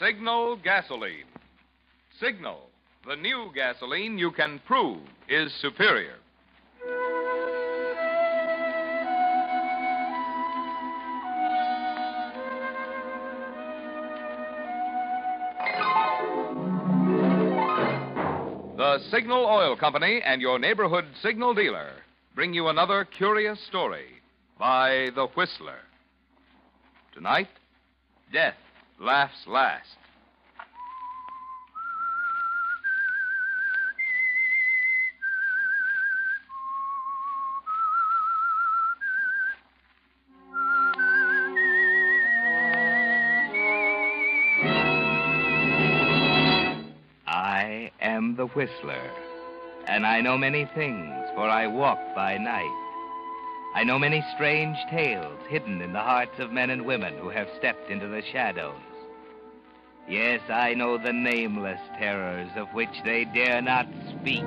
Signal gasoline. Signal, the new gasoline you can prove is superior. The Signal Oil Company and your neighborhood signal dealer bring you another curious story by The Whistler. Tonight, Death Laughs Last. I am the Whistler, and I know many things, for I walk by night. I know many strange tales hidden in the hearts of men and women who have stepped into the shadows. Yes, I know the nameless terrors of which they dare not speak.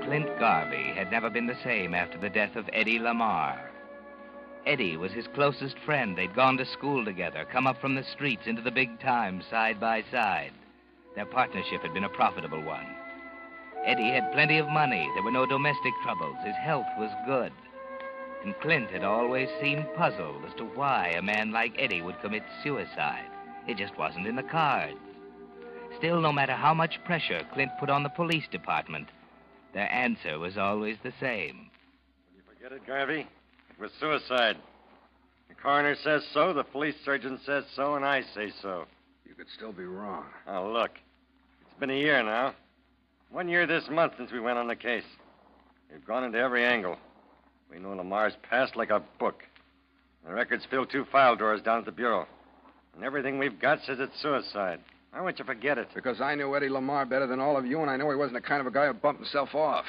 Clint Garvey had never been the same after the death of Eddie Lamar. Eddie was his closest friend. They'd gone to school together, come up from the streets into the big time side by side. Their partnership had been a profitable one. Eddie had plenty of money. There were no domestic troubles. His health was good. And Clint had always seemed puzzled as to why a man like Eddie would commit suicide. It just wasn't in the cards. Still, no matter how much pressure Clint put on the police department, their answer was always the same. Did you forget it, Garvey? It was suicide. The coroner says so, the police surgeon says so, and I say so. You could still be wrong. Oh, look. It's been a year now. 1 year this month since we went on the case. We've gone into every angle. We know Lamar's past like a book. The records fill 2 file drawers down at the bureau. And everything we've got says it's suicide. Why won't you forget it? Because I knew Eddie Lamar better than all of you, and I know he wasn't the kind of a guy who bumped himself off.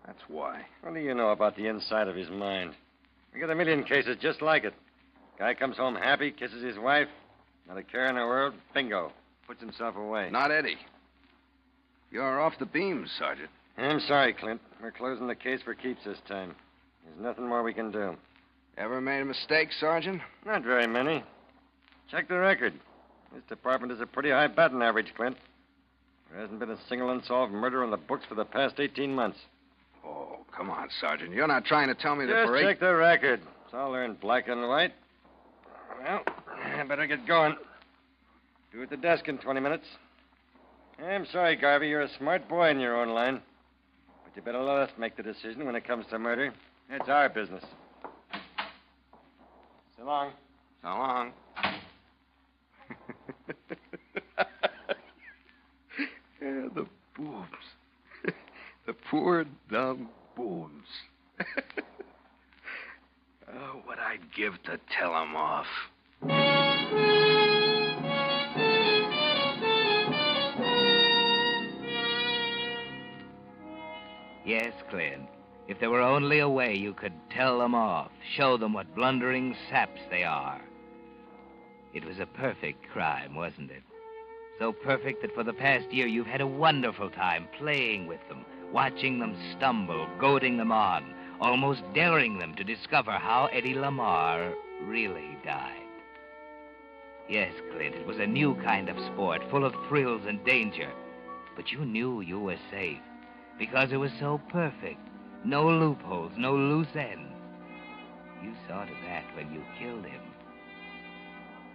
That's why. What do you know about the inside of his mind? We got a million cases just like it. Guy comes home happy, kisses his wife, not a care in the world, bingo, puts himself away. Not Eddie. You're off the beam, Sergeant. I'm sorry, Clint. We're closing the case for keeps this time. There's nothing more we can do. Ever made a mistake, Sergeant? Not very many. Check the record. This department is a pretty high batting average, Clint. There hasn't been a single unsolved murder on the books for the past 18 months. Oh, come on, Sergeant. You're not trying to tell me that Just for check the record. It's all there in black and white. Well, I better get going. Be at the desk in 20 minutes. I'm sorry, Garvey. You're a smart boy in your own line. But you better let us make the decision when it comes to murder. It's our business. So long. So long. Yeah, the boobs. The poor, dumb boobs. Oh, what I'd give to tell them off. Yes, Clint. If there were only a way you could tell them off, show them what blundering saps they are. It was a perfect crime, wasn't it? So perfect that for the past year you've had a wonderful time playing with them, watching them stumble, goading them on, almost daring them to discover how Eddie Lamar really died. Yes, Clint, it was a new kind of sport, full of thrills and danger. But you knew you were safe, because it was so perfect. No loopholes, no loose ends. You saw to that when you killed him.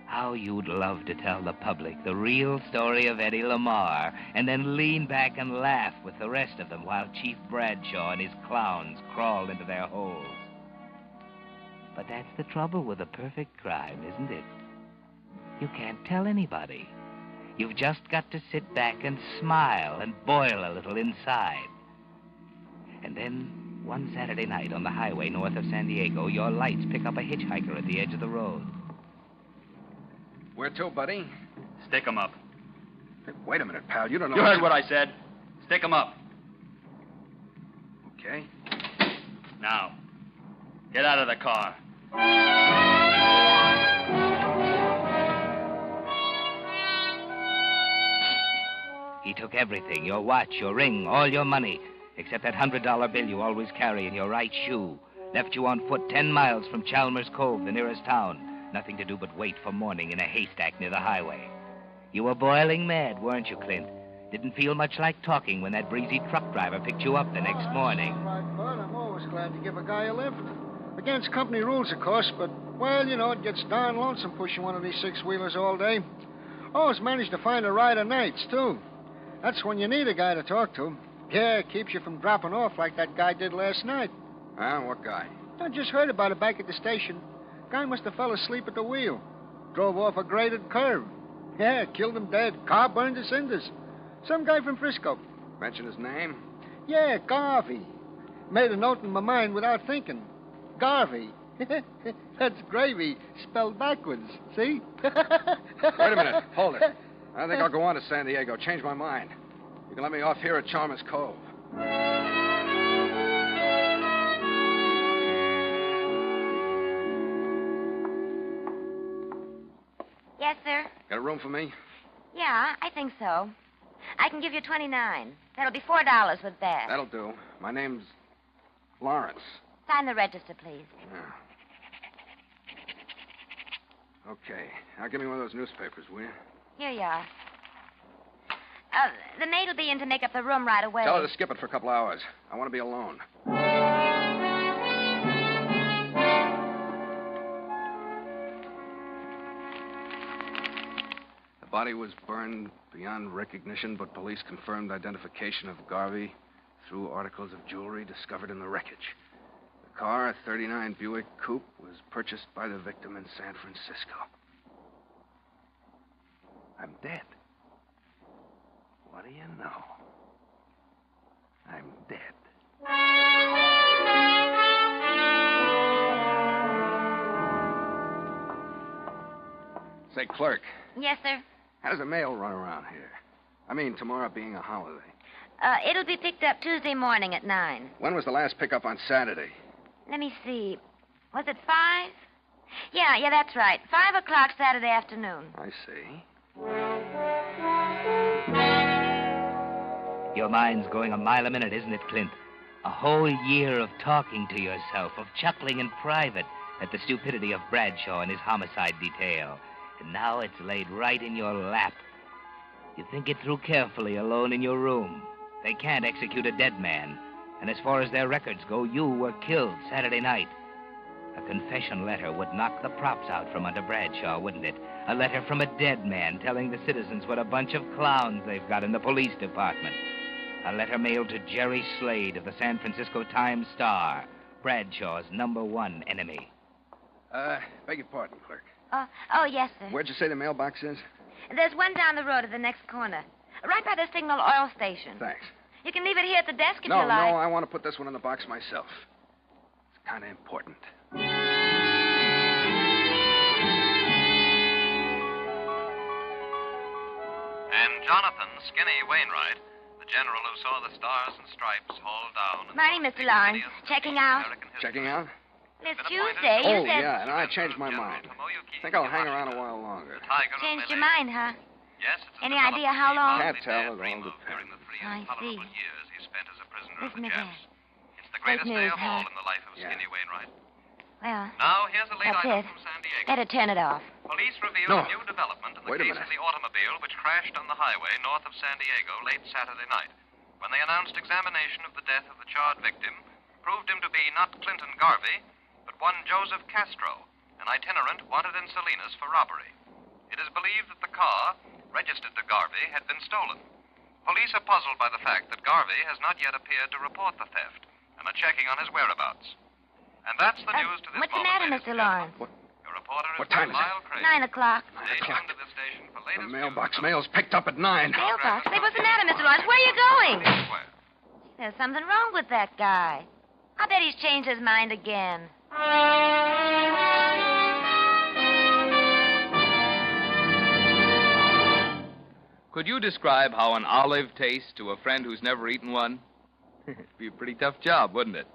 How you'd love to tell the public the real story of Eddie Lamar and then lean back and laugh with the rest of them while Chief Bradshaw and his clowns crawled into their holes. But that's the trouble with a perfect crime, isn't it? You can't tell anybody. You've just got to sit back and smile and boil a little inside. And then, one Saturday night on the highway north of San Diego, your lights pick up a hitchhiker at the edge of the road. Where to, buddy? Stick 'em up. Hey, wait a minute, pal. You don't know... You heard what I said. Stick 'em up. Okay. Now, get out of the car. He took everything, your watch, your ring, all your money, except that $100 bill you always carry in your right shoe. Left you on foot 10 miles from Chalmers Cove, the nearest town. Nothing to do but wait for morning in a haystack near the highway. You were boiling mad, weren't you, Clint? Didn't feel much like talking when that breezy truck driver picked you up the next morning. Right, Bud. I'm always glad to give a guy a lift. Against company rules, of course, but, well, you know, it gets darn lonesome pushing one of these six-wheelers all day. Always manage to find a ride of nights, too. That's when you need a guy to talk to. Yeah, it keeps you from dropping off like that guy did last night. Huh? What guy? I just heard about it back at the station. Guy must have fell asleep at the wheel. Drove off a graded curve. Yeah, killed him dead. Car burned to cinders. Some guy from Frisco. Mention his name? Yeah, Garvey. Made a note in my mind without thinking. Garvey. That's gravy, spelled backwards. See? Wait a minute. Hold it. I think I'll go on to San Diego. Change my mind. You can let me off here at Chalmers Cove. Yes, sir. Got a room for me? Yeah, I think so. I can give you 29. That'll be $4 with that. That'll do. My name's Lawrence. Sign the register, please. Yeah. Okay. Now give me one of those newspapers, will you? Here you are. The maid will be in to make up the room right away. Tell her to skip it for a couple hours. I want to be alone. The body was burned beyond recognition, but police confirmed identification of Garvey through articles of jewelry discovered in the wreckage. The car, a 39 Buick Coupe, was purchased by the victim in San Francisco. I'm dead. What do you know? I'm dead. Say, clerk, Yes, sir. how does the mail run around here? I mean, tomorrow being a holiday. It'll be picked up Tuesday morning at 9. When was the last pickup on Saturday? Let me see. Was it 5? Yeah, that's right. 5 o'clock Saturday afternoon. I see. Your mind's going a mile a minute, isn't it, Clint? A whole year of talking to yourself, of chuckling in private at the stupidity of Bradshaw and his homicide detail. And now it's laid right in your lap. You think it through carefully alone in your room. They can't execute a dead man. And as far as their records go, you were killed Saturday night. A confession letter would knock the props out from under Bradshaw, wouldn't it? A letter from a dead man telling the citizens what a bunch of clowns they've got in the police department. A letter mailed to Jerry Slade of the San Francisco Times-Star, Bradshaw's #1 enemy. Beg your pardon, clerk. Oh, yes, sir. Where'd you say the mailbox is? There's one down the road at the next corner. Right by the Signal Oil Station. Thanks. You can leave it here at the desk if No, you like. I want to put this one in the box myself. It's kind of important. And Jonathan Skinny Wainwright, the general who saw the stars and stripes hauled down. Morning, Mr. Lawrence. Checking out? Checking out? It's Tuesday. You Oh, said... yeah, and I changed my mind. Think I'll hang around a while longer. Changed your mind, huh? Yes, it's Any idea how long? Can't tell. It all during depends. the 3 I see. intolerable years he spent as a prisoner of Isn't the it Japs. It's the Great greatest day news, of all huh? in the life of Yeah. Skinny Wainwright. Well, Now, here's a late that's item it. from San Diego. Better turn it off. Police reveal No. a new development in the Wait a case minute. of the automobile which crashed on the highway north of San Diego late Saturday night, when they announced examination of the death of the charred victim proved him to be not Clinton Garvey, but one Joseph Castro, an itinerant wanted in Salinas for robbery. It is believed that the car, registered to Garvey, had been stolen. Police are puzzled by the fact that Garvey has not yet appeared to report the theft and are checking on his whereabouts. And that's the news to this What's the moment, matter, ladies Mr. and gentlemen. Lawrence? Your reporter is What time is it? Lyle Craig. 9 o'clock. Stay tuned to this station for The latest mailbox news. mail's picked up at 9. Mailbox? Say, what's the matter, Mr. Lawrence? Where are you going? Square. There's something wrong with that guy. I bet he's changed his mind again. Could you describe how an olive tastes to a friend who's never eaten one? It'd be a pretty tough job, wouldn't it?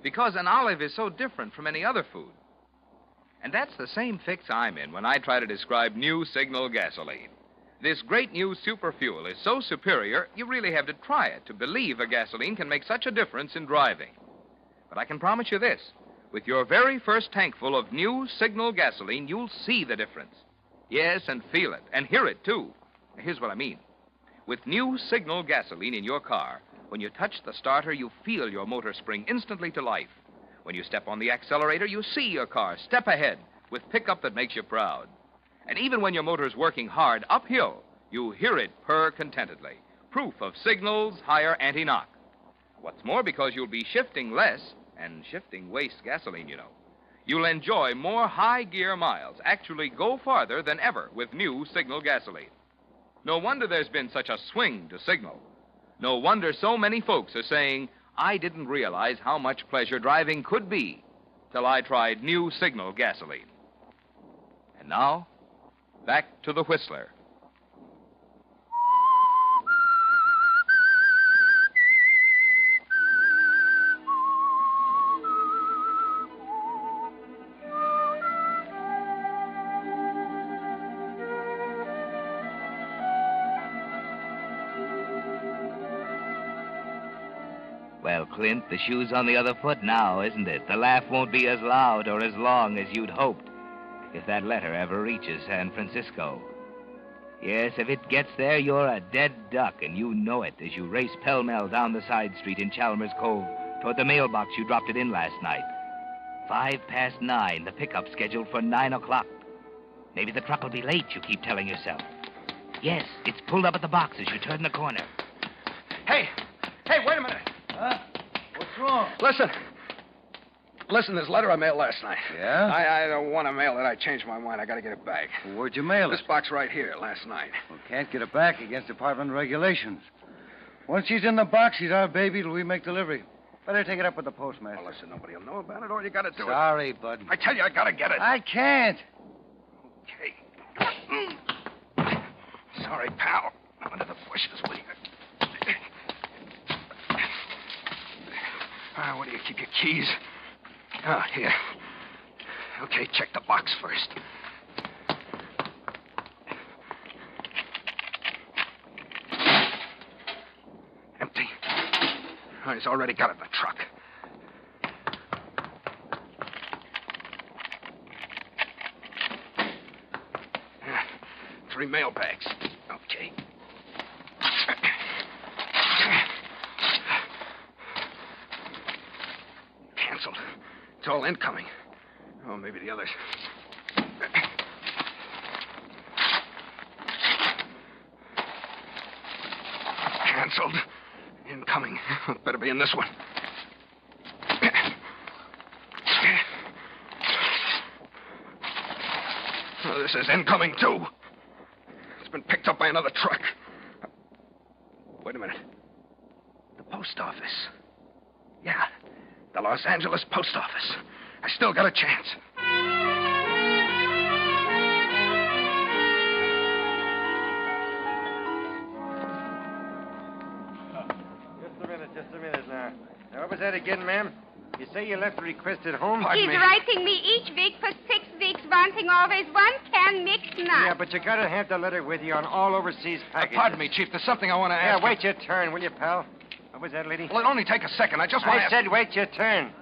Because an olive is so different from any other food. And that's the same fix I'm in when I try to describe new Signal gasoline. This great new super fuel is so superior, you really have to try it to believe a gasoline can make such a difference in driving. But I can promise you this. With your very first tankful of new Signal gasoline, you'll see the difference. Yes, and feel it, and hear it, too. Here's what I mean. With new Signal gasoline in your car, when you touch the starter, you feel your motor spring instantly to life. When you step on the accelerator, you see your car step ahead with pickup that makes you proud. And even when your motor's working hard uphill, you hear it purr contentedly. Proof of Signal's higher anti-knock. What's more, because you'll be shifting less, and shifting wastes gasoline, you know, you'll enjoy more high-gear miles, actually go farther than ever with new Signal gasoline. No wonder there's been such a swing to Signal. No wonder so many folks are saying, I didn't realize how much pleasure driving could be till I tried new Signal gasoline. And now, back to the Whistler. Well, Clint, the shoe's on the other foot now, isn't it? The laugh won't be as loud or as long as you'd hoped if that letter ever reaches San Francisco. Yes, if it gets there, you're a dead duck, and you know it as you race pell-mell down the side street in Chalmers Cove toward the mailbox you dropped it in last night. 9:05, the pickup scheduled for 9 o'clock. Maybe the truck will be late, you keep telling yourself. Yes, it's pulled up at the box as you turn the corner. Hey, wait a minute. Huh? What's wrong? Listen, this letter I mailed last night. Yeah? I don't want to mail it. I changed my mind. I got to get it back. Well, where'd you mail This it? box right here, last night. Well, can't get it back against department regulations. Once she's in the box, she's our baby till we make delivery. Better take it up with the postmaster. Well, listen, nobody will know about it. All you got to do is... Sorry, bud. I tell you, I got to get it. I can't. Okay. Sorry, pal. I'm under the bushes, will you? Where do you keep your keys? Oh, here. Okay, check the box first. Empty. Oh, he's already got it in the truck. Yeah, 3 mail bags. Okay. Canceled. It's all incoming. Oh, maybe the others. Canceled. Incoming. Better be in this one. Oh, this is incoming, too. It's been picked up by another truck. Wait a minute. The post office. Yeah, the Los Angeles post office. I still got a chance. Just a minute now. Now, what was that again, ma'am? You say you left a request at home? Pardon He's me. writing me each week for 6 weeks, wanting always 1 can mixed nuts. Yeah, but you gotta have the letter with you on all overseas packages. Pardon me, Chief. There's something I want to Yeah, ask. wait your turn, will you, pal? What was that, lady? Well, it only take a second. I just want I to... said wait your turn.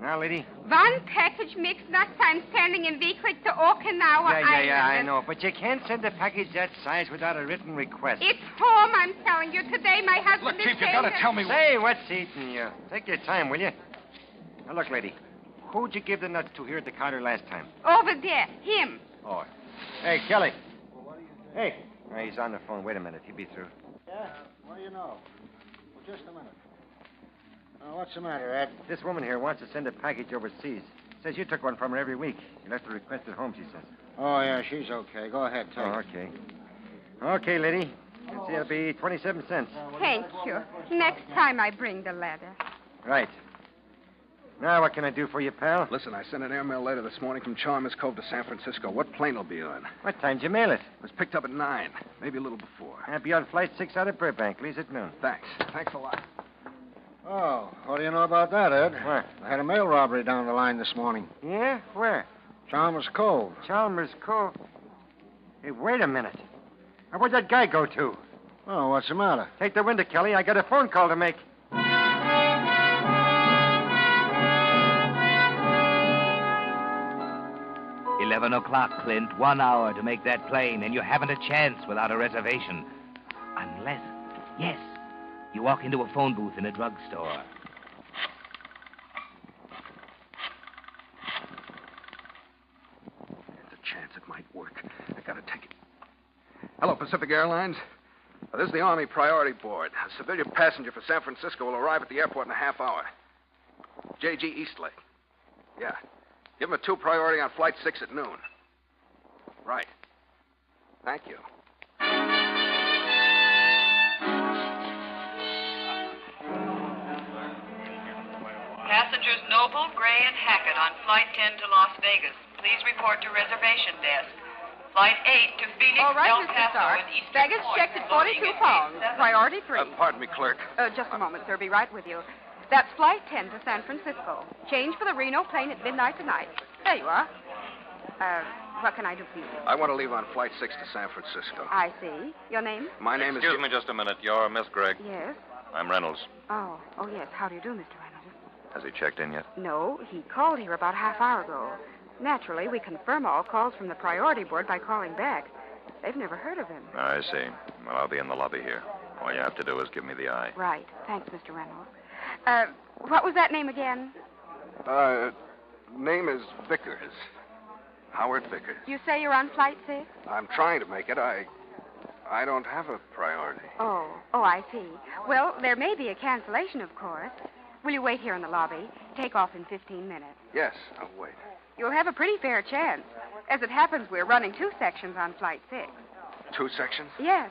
Now, lady. 1 package mixed nuts I'm sending in weekly to Okinawa Island. Yeah, I know. But you can't send a package that size without a written request. It's home, I'm telling you. Today my husband Look, is Chief, you saying got to that- tell me... Say, what's eating you? Take your time, will you? Now, look, lady. Who'd you give the nut to here at the counter last time? Over there, him. Oh. Hey, Kelly. Hey. He's on the phone. Wait a minute. He'll be through. Yeah? What do you know? Well, just a minute. What's the matter, Ed? This woman here wants to send a package overseas. Says you took one from her every week. You left a request at home, she says. Oh, yeah, she's okay. Go ahead, take it. Okay. Okay, lady. Let's see, it'll be 27 cents. Thank you. Next time I bring the letter. Right. Now, what can I do for you, pal? Listen, I sent an airmail letter this morning from Chalmers Cove to San Francisco. What plane will be on? What time did you mail it? It was picked up at 9, maybe a little before. I'll be on flight 6 out of Burbank. Leaves at noon. Thanks. Thanks a lot. Oh, what do you know about that, Ed? What? I had a mail robbery down the line this morning. Yeah? Where? Chalmers Cove. Chalmers Cove. Hey, wait a minute. Where'd that guy go to? Oh, what's the matter? Take the window, Kelly. I got a phone call to make. 11 o'clock, Clint. 1 hour to make that plane, and you haven't a chance without a reservation. Unless, yes, you walk into a phone booth in a drugstore. There's a chance it might work. I gotta take it. Hello, Pacific Airlines. This is the Army Priority Board. A civilian passenger for San Francisco will arrive at the airport in a half hour. J.G. Eastlake. Yeah. Give him a 2 priority on Flight 6 at noon. Right. Thank you. Passengers Noble, Gray, and Hackett on Flight 10 to Las Vegas. Please report to reservation desk. Flight 8 to Phoenix, All right, El Mr. Paso, Stark. and Eastern Baggage Point. checked at 42 pounds. Priority 3. Pardon me, clerk. Just a moment, sir. Be right with you. That's Flight 10 to San Francisco. Change for the Reno plane at midnight tonight. There you are. What can I do for you? I want to leave on Flight 6 to San Francisco. I see. Your name? My name Excuse is... me just a minute. You're Miss Gregg. Yes. I'm Reynolds. Oh, yes. How do you do, Mr. Reynolds? Has he checked in yet? No, he called here about half hour ago. Naturally, we confirm all calls from the priority board by calling back. They've never heard of him. I see. Well, I'll be in the lobby here. All you have to do is give me the eye. Right. Thanks, Mr. Reynolds. What was that name again? Name is Vickers. Howard Vickers. You say you're on Flight 6? I'm trying to make it. I don't have a priority. Oh, I see. Well, there may be a cancellation, of course. Will you wait here in the lobby? Take off in 15 minutes. Yes, I'll wait. You'll have a pretty fair chance. As it happens, we're running 2 sections on Flight 6. 2 sections? Yes.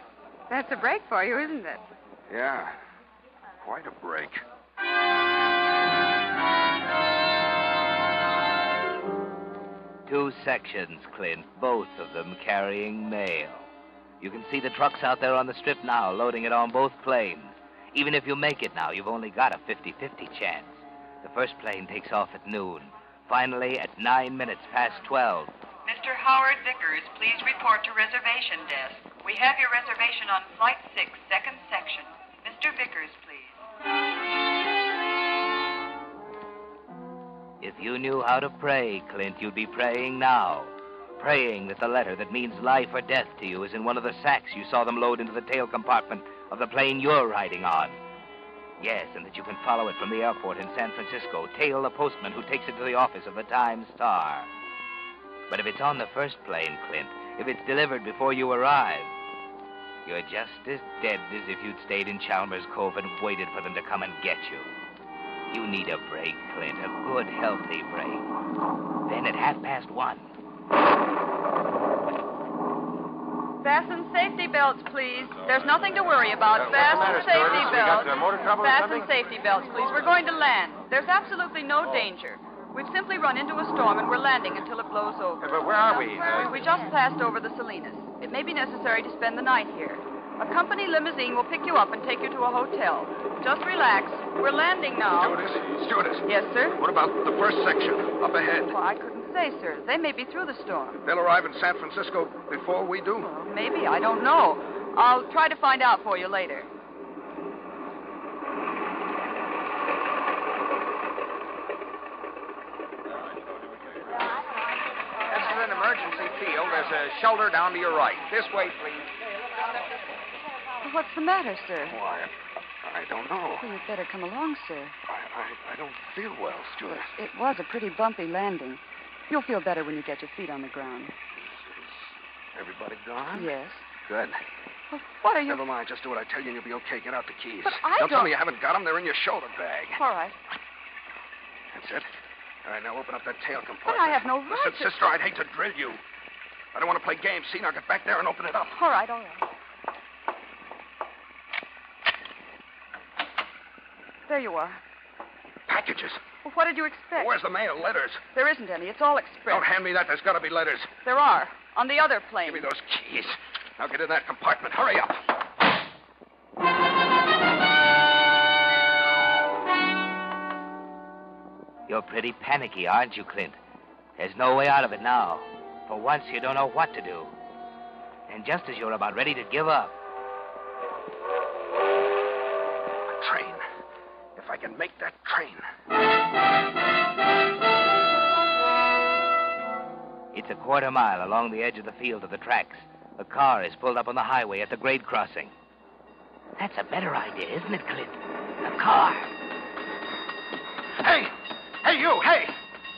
That's a break for you, isn't it? Yeah. Quite a break. 2 sections, Clint, both of them carrying mail. You can see the trucks out there on the strip now, loading it on both planes. Even if you make it now, you've only got a 50-50 chance. The first plane takes off at noon. Finally, at 9 minutes past 12. Mr. Howard Vickers, please report to reservation desk. We have your reservation on Flight 6, second section. Mr. Vickers, please. If you knew how to pray, Clint, you'd be praying now. Praying that the letter that means life or death to you is in one of the sacks you saw them load into the tail compartment of the plane you're riding on. Yes, and that you can follow it from the airport in San Francisco, tail the postman who takes it to the office of the Times-Star. But if it's on the first plane, Clint, if it's delivered before you arrive, you're just as dead as if you'd stayed in Chalmers Cove and waited for them to come and get you. You need a break, Clint, a good, healthy break. Then at 1:30. Fasten safety belts, please. There's nothing to worry about. Fasten safety belts. Fasten safety belts, please. We're going to land. There's absolutely no danger. We've simply run into a storm and we're landing until it blows over. But where are we? We just passed over the Salinas. It may be necessary to spend the night here. A company limousine will pick you up and take you to a hotel. Just relax. We're landing now. Stewardess. Yes, sir? What about the first section, up ahead? Well, I couldn't say, sir. They may be through the storm. They'll arrive in San Francisco before we do? Well, maybe. I don't know. I'll try to find out for you later. This is an emergency field. There's a shelter down to your right. This way, please. What's the matter, sir? Why, I don't know. Well, you'd better come along, sir. I don't feel well, stewardess. It was a pretty bumpy landing. You'll feel better when you get your feet on the ground. Is everybody gone? Yes. Good. Well, what are you... Never mind. Just do what I tell you and you'll be okay. Get out the keys. But I Don't tell don't- me you haven't got them. They're in your shoulder bag. All right. That's it. All right, now open up that tail compartment. But I have no right Listen, to- sister, I'd hate to drill you. I don't want to play games. See, now get back there and open it up. All right, all right. There you are. Packages. Well, what did you expect? Where's the mail? Letters. There isn't any. It's all express. Don't hand me that. There's got to be letters. There are. On the other plane. Give me those keys. Now get in that compartment. Hurry up. You're pretty panicky, aren't you, Clint? There's no way out of it now. For once, you don't know what to do. And just as you're about ready to give up. A train. If I can make that train. It's a quarter mile along the edge of the field to the tracks. A car is pulled up on the highway at the grade crossing. That's a better idea, isn't it, Clint? A car. Hey! Hey, you! Hey!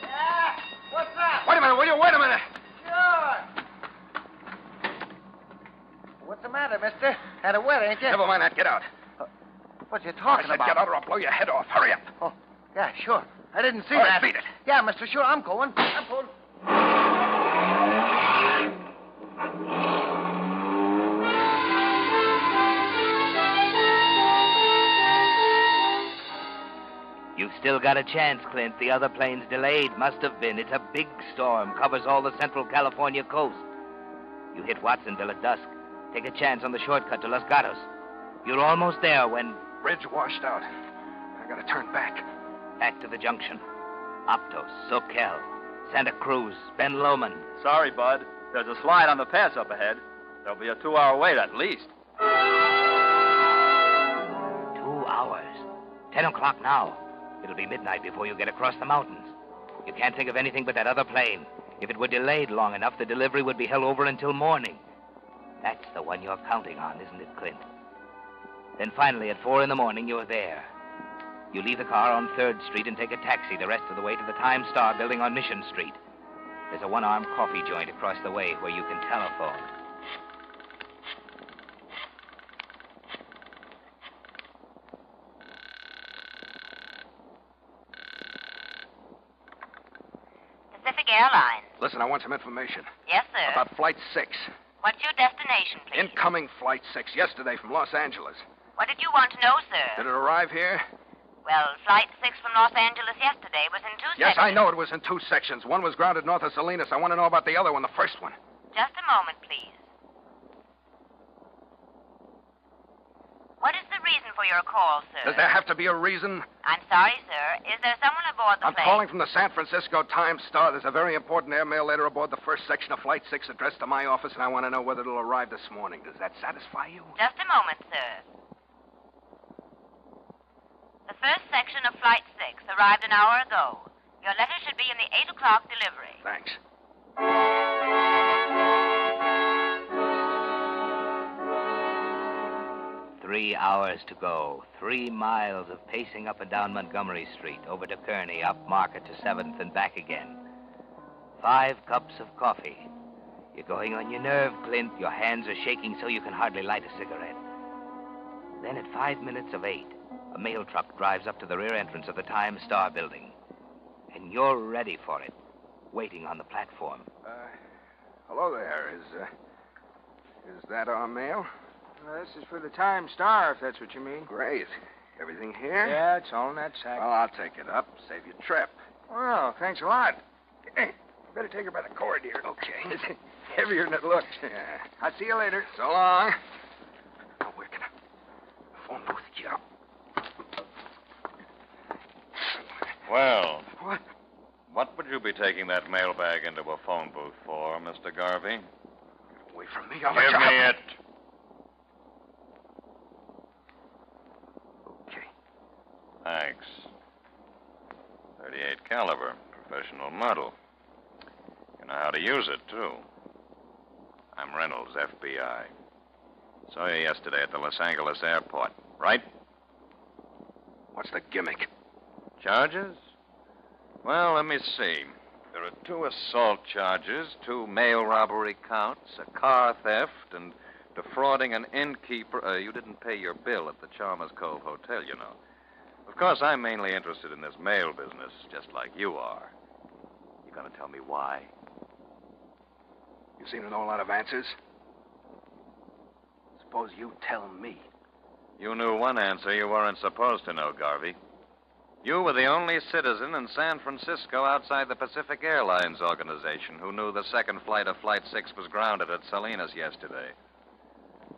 Yeah? What's up? Wait a minute, will you? Wait a minute! Sure. What's the matter, mister? Had a wet, ain't you? Never mind that. Get out. What you I talking said about? get out or I'll blow your head off. Hurry up. Oh, yeah, sure. I didn't see All right, that. beat it. Yeah, mister, sure, I'm going. I'm pulling. You've still got a chance, Clint. The other plane's delayed. Must have been. It's a big storm. Covers all the central California coast. You hit Watsonville at dusk. Take a chance on the shortcut to Los Gatos. You're almost there when... Bridge washed out. I gotta turn back. Back to the junction. Aptos, Soquel, Santa Cruz, Ben Lomond. Sorry, Bud. There's a slide on the pass up ahead. There'll be a 2-hour wait at least. 2 hours. 10 o'clock now. It'll be midnight before you get across the mountains. You can't think of anything but that other plane. If it were delayed long enough, the delivery would be held over until morning. That's the one you're counting on, isn't it, Clint? Then finally, at 4 a.m, you're there. You leave the car on 3rd Street and take a taxi the rest of the way to the Time Star building on Mission Street. There's a one-armed coffee joint across the way where you can telephone. Pacific Airlines. Listen, I want some information. Yes, sir. About Flight 6. What's your destination, please? Incoming Flight 6 yesterday from Los Angeles. What did you want to know, sir? Did it arrive here? Well, Flight 6 from Los Angeles yesterday was in 2 Yes, sections. I know it was in 2 sections. One was grounded north of Salinas. I want to know about the other one, the first one. Just a moment, please. What is the reason for your call, sir? Does there have to be a reason? I'm sorry, sir. Is there someone aboard the I'm plane? calling from the San Francisco Times Star. There's a very important airmail letter aboard the first section of Flight 6 addressed to my office, and I want to know whether it'll arrive this morning. Does that satisfy you? Just a moment, sir. The first section of Flight 6 arrived an hour ago. Your letter should be in the 8 o'clock delivery. Thanks. 3 hours to go. 3 miles of pacing up and down Montgomery Street, over to Kearney, up Market to 7th, and back again. 5 cups of coffee. You're going on your nerve, Clint. Your hands are shaking so you can hardly light a cigarette. Then at 5 minutes of 8, a mail truck drives up to the rear entrance of the Time Star building. And you're ready for it, waiting on the platform. Hello there. Is that our mail? This is for the Time Star, if that's what you mean. Great. Everything here? Yeah, it's all in that sack. Well, I'll take it up. Save you a trip. Well, thanks a lot. Hey, better take her by the cord here. Okay. It's heavier than it looks. Yeah. I'll see you later. So long. Oh, where can I... Phone booth. Yeah. Well, What? what would you be taking that mailbag into a phone booth for, Mr. Garvey? Away from me. I'll Give let you me have it. Okay. Thanks. 38 caliber, professional model. You know how to use it, too. I'm Reynolds, FBI. Saw you yesterday at the Los Angeles airport, right? What's the gimmick? Charges? Well, let me see. There are 2 assault charges, 2 mail robbery counts, a car theft, and defrauding an innkeeper. You didn't pay your bill at the Chalmers Cove Hotel, you know. Of course, I'm mainly interested in this mail business, just like you are. You gonna tell me why? You seem to know a lot of answers. Suppose you tell me. You knew one answer you weren't supposed to know, Garvey. You were the only citizen in San Francisco outside the Pacific Airlines organization who knew the second flight of Flight 6 was grounded at Salinas yesterday.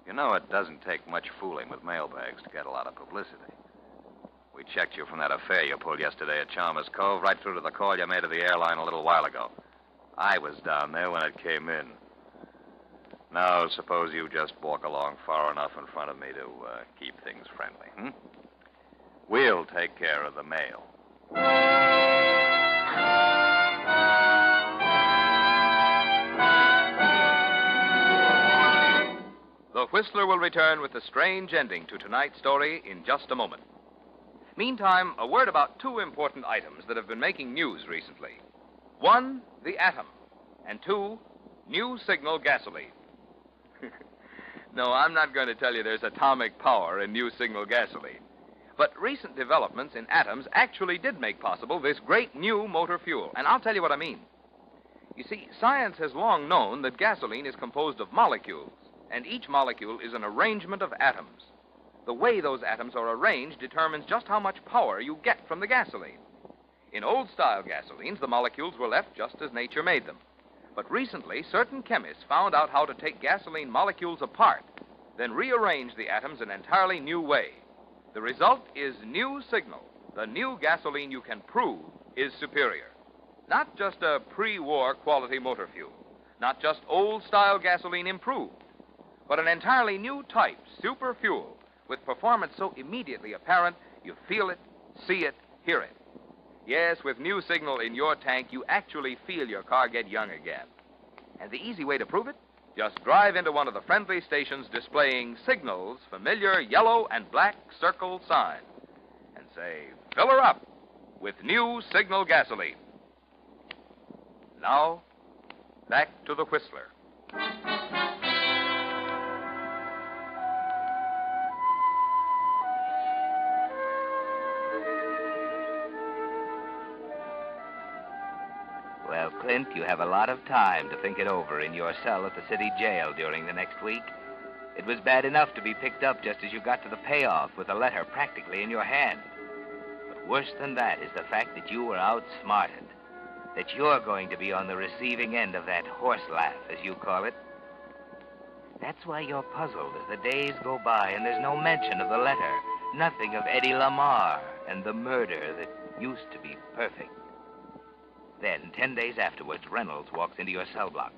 You know, it doesn't take much fooling with mailbags to get a lot of publicity. We checked you from that affair you pulled yesterday at Chalmers Cove right through to the call you made to the airline a little while ago. I was down there when it came in. Now, suppose you just walk along far enough in front of me to keep things friendly, We'll take care of the mail. The Whistler will return with the strange ending to tonight's story in just a moment. Meantime, a word about two important items that have been making news recently. One, the atom. And two, new signal gasoline. No, I'm not going to tell you there's atomic power in new signal gasoline. But recent developments in atoms actually did make possible this great new motor fuel. And I'll tell you what I mean. You see, science has long known that gasoline is composed of molecules, and each molecule is an arrangement of atoms. The way those atoms are arranged determines just how much power you get from the gasoline. In old-style gasolines, the molecules were left just as nature made them. But recently, certain chemists found out how to take gasoline molecules apart, then rearrange the atoms in an entirely new way. The result is new signal, the new gasoline you can prove is superior. Not just a pre-war quality motor fuel, not just old-style gasoline improved, but an entirely new type, super fuel, with performance so immediately apparent you feel it, see it, hear it. Yes, with new signal in your tank, you actually feel your car get young again. And the easy way to prove it? Just drive into one of the friendly stations displaying Signal's familiar yellow and black circle sign and say, fill her up with new Signal gasoline. Now, back to the Whistler. Well, Clint, you have a lot of time to think it over in your cell at the city jail during the next week. It was bad enough to be picked up just as you got to the payoff with a letter practically in your hand. But worse than that is the fact that you were outsmarted, that you're going to be on the receiving end of that horse laugh, as you call it. That's why you're puzzled as the days go by and there's no mention of the letter, nothing of Eddie Lamar and the murder that used to be perfect. Then, 10 days afterwards, Reynolds walks into your cell block.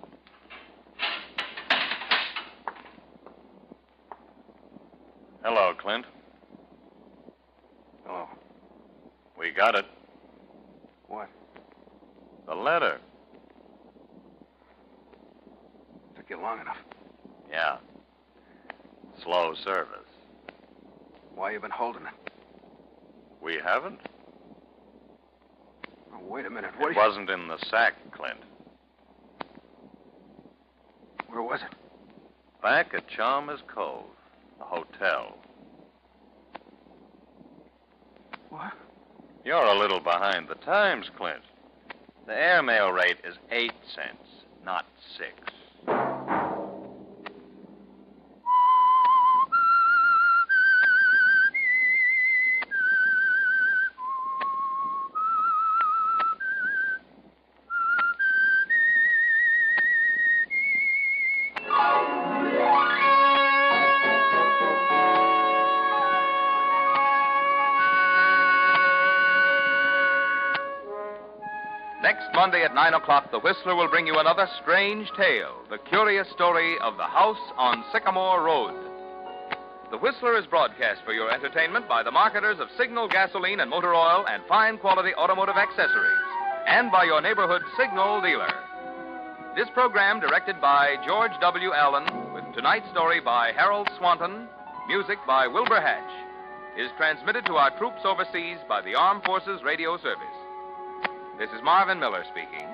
Hello, Clint. Oh. We got it. What? The letter. Took you long enough. Yeah. Slow service. Why you been holding it? We haven't? Oh, wait a minute. It wasn't in the sack, Clint. Where was it? Back at Chalmers Cove, the hotel. What? You're a little behind the times, Clint. The airmail rate is 8 cents, not 6. Next Monday at 9 o'clock, the Whistler will bring you another strange tale, the curious story of the house on Sycamore Road. The Whistler is broadcast for your entertainment by the marketers of Signal gasoline and motor oil and fine quality automotive accessories, and by your neighborhood Signal dealer. This program, directed by George W. Allen, with tonight's story by Harold Swanton, music by Wilbur Hatch, is transmitted to our troops overseas by the Armed Forces Radio Service. This is Marvin Miller speaking,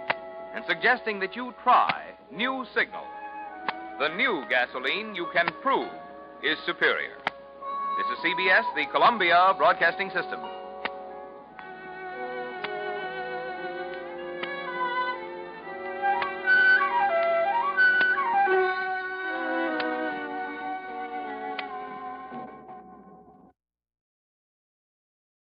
and suggesting that you try New Signal. The new gasoline you can prove is superior. This is CBS, the Columbia Broadcasting System.